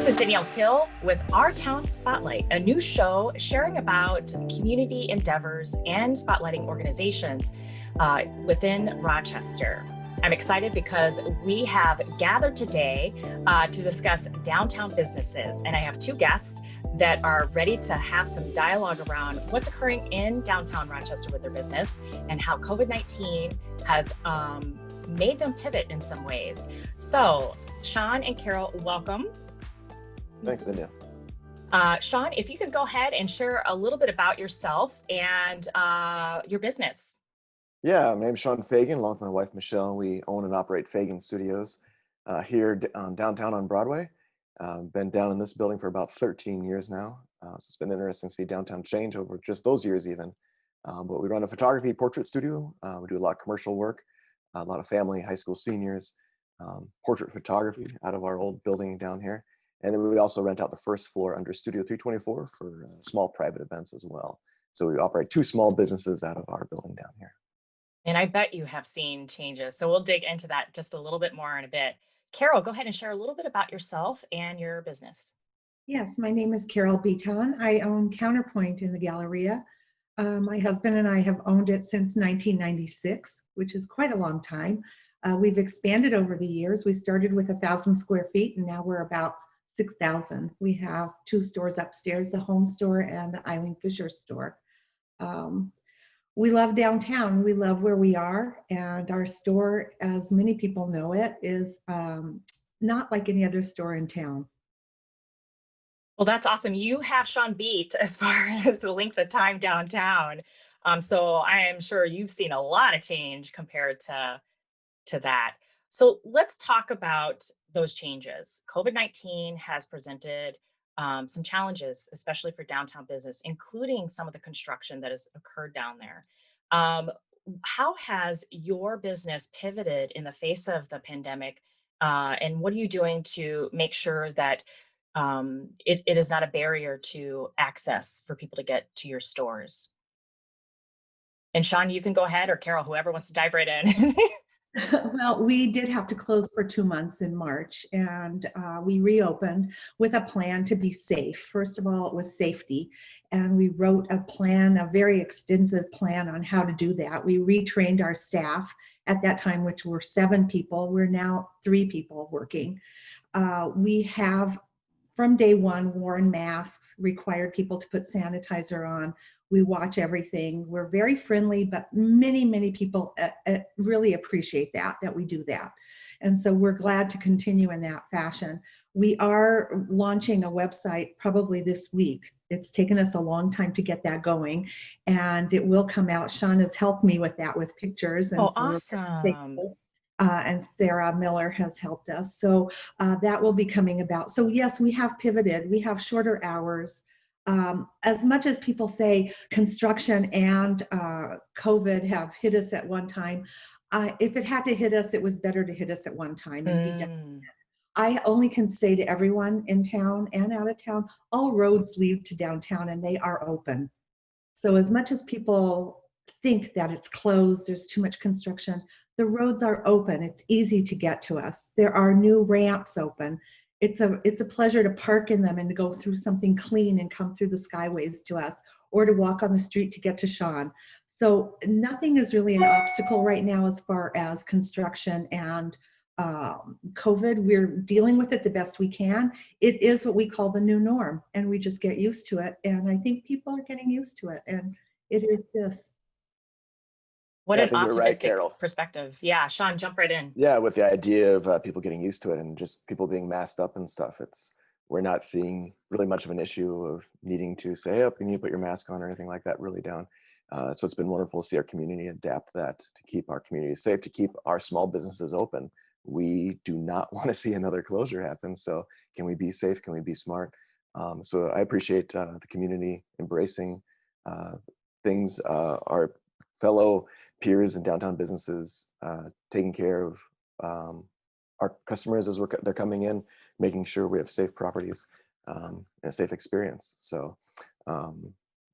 This is Danielle Teal with Our Town Spotlight, a new show sharing about community endeavors and spotlighting organizations within Rochester. I'm excited because we have gathered today to discuss downtown businesses, and I have two guests that are ready to have some dialogue around what's occurring in downtown Rochester with their business and how COVID-19 has made them pivot in some ways. So, Shawn and Carol, welcome. Thanks, Danielle. Shawn, if you could go ahead and share a little bit about yourself and your business. Yeah, my name's Shawn Fagan, along with my wife, Michelle. We own and operate Fagan Studios here downtown on Broadway. Been down in this building for about 13 years now. So it's been interesting to see downtown change over just those years even. But we run a photography portrait studio. We do a lot of commercial work, a lot of family, high school seniors, portrait photography out of our old building down here. And then we also rent out the first floor under Studio 324 for small private events as well. So we operate two small businesses out of our building down here. And I bet you have seen changes. So we'll dig into that just a little bit more in a bit. Carol, go ahead and share a little bit about yourself and your business. Yes, my name is Carol Bitton. I own Counterpoint in the Galleria. My husband and I have owned it since 1996, which is quite a long time. We've expanded over the years. We started with 1,000 square feet and now we're about 6,000. We have two stores upstairs, the home store and the Eileen Fisher store. We love downtown. We love where we are. And our store, as many people know it, is not like any other store in town. Well, that's awesome. You have Shawn beat as far as the length of time downtown. So I am sure you've seen a lot of change compared to that. So let's talk about those changes. COVID-19 has presented some challenges, especially for downtown business, including some of the construction that has occurred down there. How has your business pivoted in the face of the pandemic? And what are you doing to make sure that it is not a barrier to access for people to get to your stores? And Shawn, you can go ahead, or Carol, whoever wants to dive right in. Well, we did have to close for 2 months in March, and we reopened with a plan to be safe. First of all, it was safety, and we wrote a plan, a very extensive plan on how to do that. We retrained our staff at that time, which were 7 people. We're now 3 people working. We have, from day one, worn masks, required people to put sanitizer on. We watch everything. We're very friendly, but many people really appreciate that we do that. And so we're glad to continue in that fashion. We are launching a website probably this week. It's taken us a long time to get that going, and it will come out. Shawn has helped me with that, with pictures. And Oh, so awesome. and Sarah Miller has helped us. So that will be coming about. So yes, we have pivoted. We have shorter hours. As much as people say construction and COVID have hit us at one time, if it had to hit us, it was better to hit us at one time and be done. I only can say to everyone in town and out of town, all roads lead to downtown and they are open. So as much as people think that it's closed, there's too much construction, the roads are open. It's easy to get to us. There are new ramps open. It's a pleasure to park in them and to go through something clean and come through the skyways to us, or to walk on the street to get to Shawn. So nothing is really an obstacle right now as far as construction and COVID. We're dealing with it the best we can. It is what we call the new norm, and we just get used to it. And I think people are getting used to it, and it is this. What Yeah, an optimistic perspective. Yeah, Shawn, jump right in. Yeah, with the idea of people getting used to it and just people being masked up and stuff, we're not seeing really much of an issue of needing to say, hey, you need to put your mask on or anything like that really down. So it's been wonderful to see our community adapt that to keep our community safe, to keep our small businesses open. We do not want to see another closure happen. So can we be safe? Can we be smart? So I appreciate the community embracing things, our fellow peers and downtown businesses taking care of our customers as they're coming in, making sure we have safe properties and a safe experience. So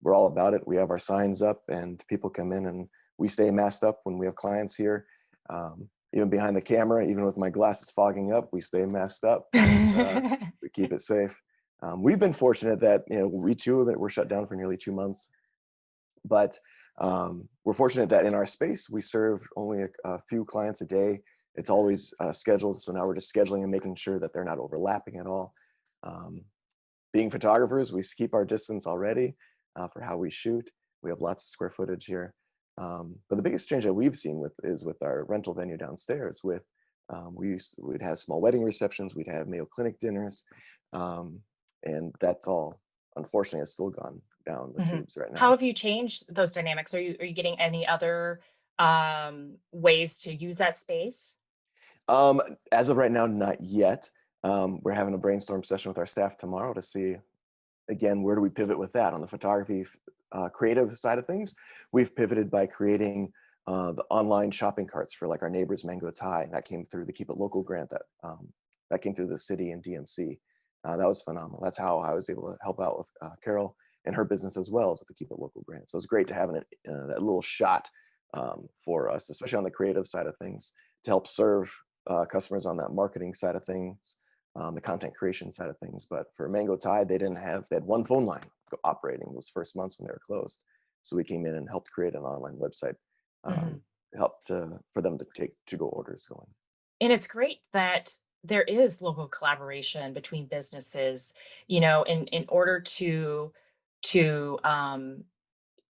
we're all about it. We have our signs up and people come in, and we stay masked up when we have clients here. Even behind the camera, even with my glasses fogging up, we stay masked up. We keep it safe. We've been fortunate that, we too that we're shut down for nearly 2 months, but we're fortunate that in our space we serve only a few clients a day. It's always scheduled, so now we're just scheduling and making sure that they're not overlapping at all. Um, Being photographers, we keep our distance already for how we shoot. We have lots of square footage here. But the biggest change that we've seen is with our rental venue downstairs. We'd have small wedding receptions, we'd have Mayo Clinic dinners, and that's all, unfortunately, has still gone down the Mhm. tubes right How now. have you changed those dynamics? Are you getting any other ways to use that space? As of right now, not yet. We're having a brainstorm session with our staff tomorrow to see, again, where do we pivot with that on the photography creative side of things. We've pivoted by creating the online shopping carts for like our neighbors Mango Thai that came through the Keep It Local grant that came through the city and DMC. That was phenomenal. That's how I was able to help out with Carol and her business as well as with the Keep It Local grant. So it's great to have that little shot for us, especially on the creative side of things, to help serve customers on that marketing side of things, the content creation side of things. But for Mango Tide, they had one phone line operating those first months when they were closed. So we came in and helped create an online website, Mhm. helped for them to take to-go orders going. And it's great that there is local collaboration between businesses, in order to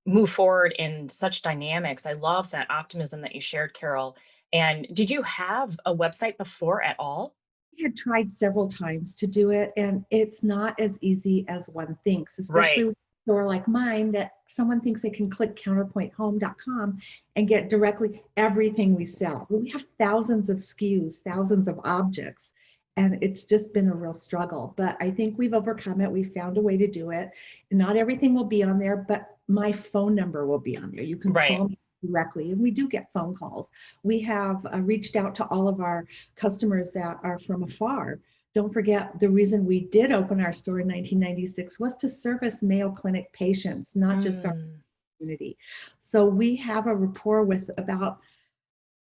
move forward in such dynamics. I love that optimism that you shared, Carol. And did you have a website before at all? We had tried several times to do it, and it's not as easy as one thinks, especially Right. with a store like mine that someone thinks they can click counterpointhome.com and get directly everything we sell. Well, we have thousands of SKUs, thousands of objects, and it's just been a real struggle. But I think we've overcome it. We found a way to do it. Not everything will be on there, but my phone number will be on there. You can Right. call me directly, and we do get phone calls. We have reached out to all of our customers that are from afar. Don't forget, the reason we did open our store in 1996 was to service Mayo Clinic patients, not just our Mm. community. So we have a rapport with about,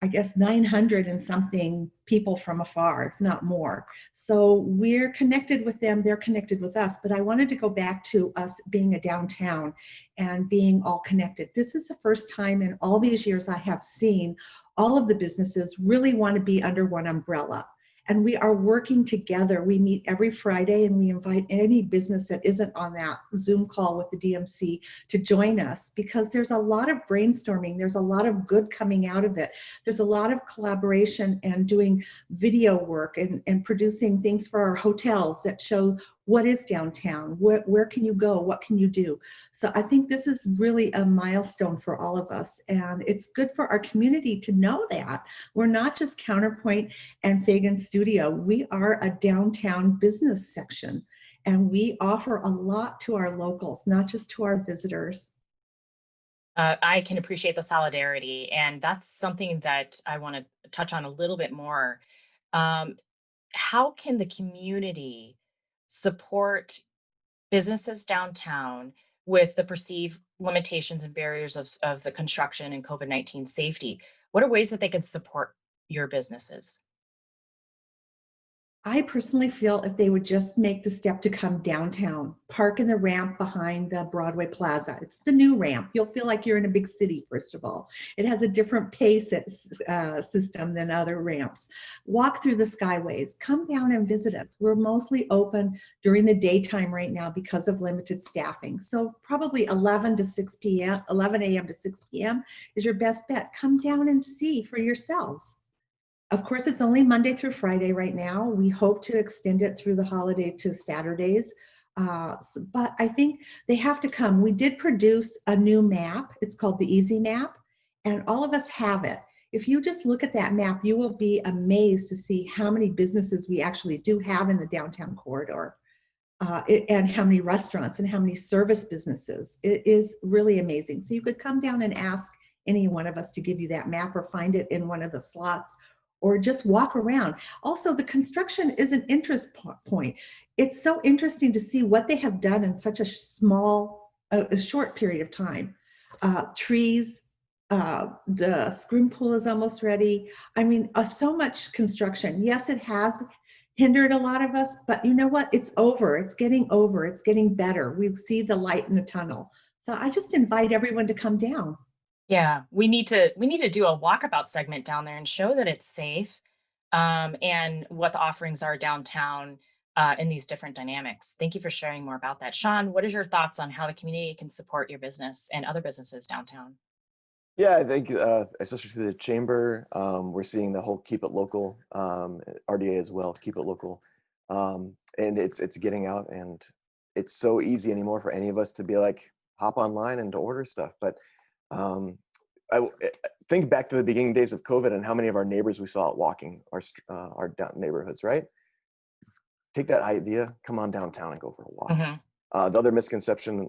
I guess, 900 and something people from afar, if not more. So we're connected with them, they're connected with us. But I wanted to go back to us being a downtown and being all connected. This is the first time in all these years I have seen all of the businesses really want to be under one umbrella. And we are working together. We meet every Friday and we invite any business that isn't on that Zoom call with the DMC to join us, because there's a lot of brainstorming. There's a lot of good coming out of it. There's a lot of collaboration and doing video work and producing things for our hotels that show what is downtown, where can you go, what can you do. So I think this is really a milestone for all of us, and it's good for our community to know that we're not just Counterpoint and Fagan Studio. We are a downtown business section, and we offer a lot to our locals, not just to our visitors. I can appreciate the solidarity, and that's something that I want to touch on a little bit more. Um, how can the community support businesses downtown with the perceived limitations and barriers of the construction and COVID-19 safety? What are ways that they can support your businesses? I personally feel if they would just make the step to come downtown, park in the ramp behind the Broadway Plaza. It's the new ramp. You'll feel like you're in a big city, first of all. It has a different pace system than other ramps. Walk through the skyways. Come down and visit us. We're mostly open during the daytime right now because of limited staffing. So probably 11 to 6 p.m., 11 a.m. to 6 p.m. is your best bet. Come down and see for yourselves. Of course, it's only Monday through Friday right now. We hope to extend it through the holiday to Saturdays. But I think they have to come. We did produce a new map. It's called the Easy Map, and all of us have it. If you just look at that map, you will be amazed to see how many businesses we actually do have in the downtown corridor, and how many restaurants and how many service businesses. It is really amazing. So you could come down and ask any one of us to give you that map or find it in one of the slots or just walk around. Also, the construction is an interest point. It's so interesting to see what they have done in such a a short period of time. Trees, the screen pool is almost ready. I mean, so much construction. Yes, it has hindered a lot of us, but you know what? It's over. It's getting over. It's getting better. We see the light in the tunnel. So I just invite everyone to come down. Yeah, we need to do a walkabout segment down there and show that it's safe, and what the offerings are downtown in these different dynamics. Thank you for sharing more about that. Shawn, what is your thoughts on how the community can support your business and other businesses downtown? Yeah, I think especially through the chamber, we're seeing the whole keep it local, RDA as well, keep it local, and it's getting out, and it's so easy anymore for any of us to be like hop online and to order stuff. But um, think back to the beginning days of COVID and how many of our neighbors we saw out walking our down neighborhoods, right? Take that idea, come on downtown and go for a walk. Hmm. The other misconception,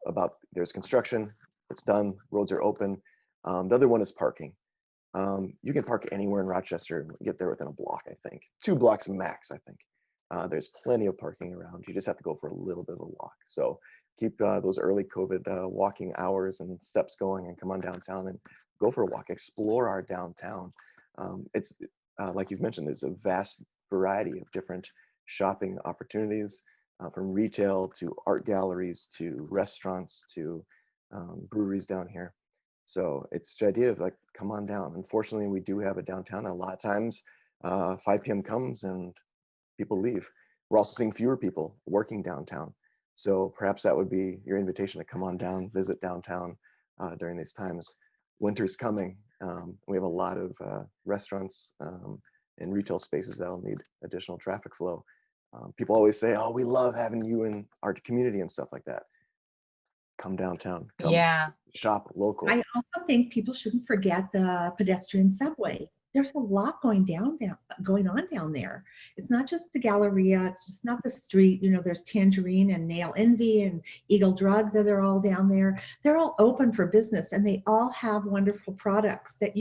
about there's construction, it's done, roads are open. The other one is parking. You can park anywhere in Rochester and get there within a block, I think. 2 blocks max, I think. There's plenty of parking around. You just have to go for a little bit of a walk. So keep those early COVID walking hours and steps going and come on downtown and go for a walk. Explore our downtown. It's like you've mentioned, there's a vast variety of different shopping opportunities, from retail to art galleries to restaurants to breweries down here. So it's the idea of like, come on down. Unfortunately, we do have a downtown. A lot of times, 5 p.m. comes and people leave. We're also seeing fewer people working downtown. So perhaps that would be your invitation to come on down, visit downtown during these times. Winter's coming. We have a lot of restaurants and retail spaces that'll need additional traffic flow. People always say, "Oh, we love having you in our community and stuff like that." Come downtown. Come Yeah. shop local. I also think people shouldn't forget the pedestrian subway. There's a lot going on down there. It's not just the Galleria. It's just not the street. There's Tangerine and Nail Envy and Eagle Drug that are all down there. They're all open for business, and they all have wonderful products that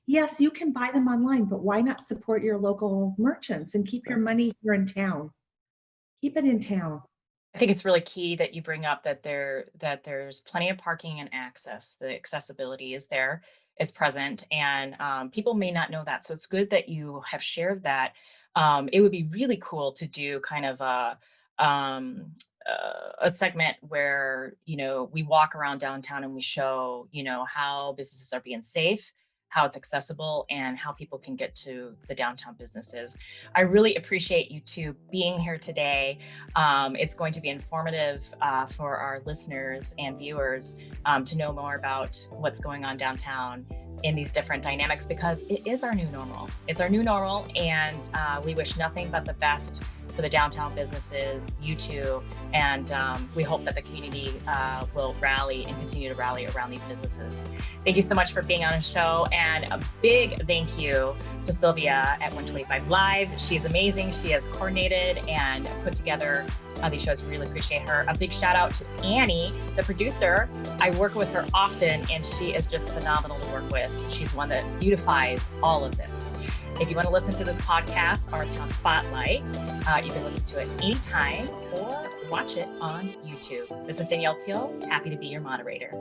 yes, you can buy them online, but why not support your local merchants and keep your money here in town? Keep it in town. I think it's really key that you bring up that there's plenty of parking and access. The accessibility is there, is present, and people may not know that. So it's good that you have shared that. It would be really cool to do kind of a segment where we walk around downtown and we show how businesses are being safe, how it's accessible, and how people can get to the downtown businesses. I really appreciate you two being here today. It's going to be informative for our listeners and viewers to know more about what's going on downtown in these different dynamics, because it is our new normal. It's our new normal, and we wish nothing but the best for the downtown businesses, you two, and we hope that the community will rally and continue to rally around these businesses. Thank you so much for being on the show, and a big thank you to Sylvia at 125 Live. She is amazing. She has coordinated and put together these shows. We really appreciate her. A big shout out to Annie, the producer. I work with her often, and she is just phenomenal to work with. She's one that beautifies all of this. If you want to listen to this podcast, Our Town Spotlight, you can listen to it anytime or watch it on YouTube. This is Danielle Teal, happy to be your moderator.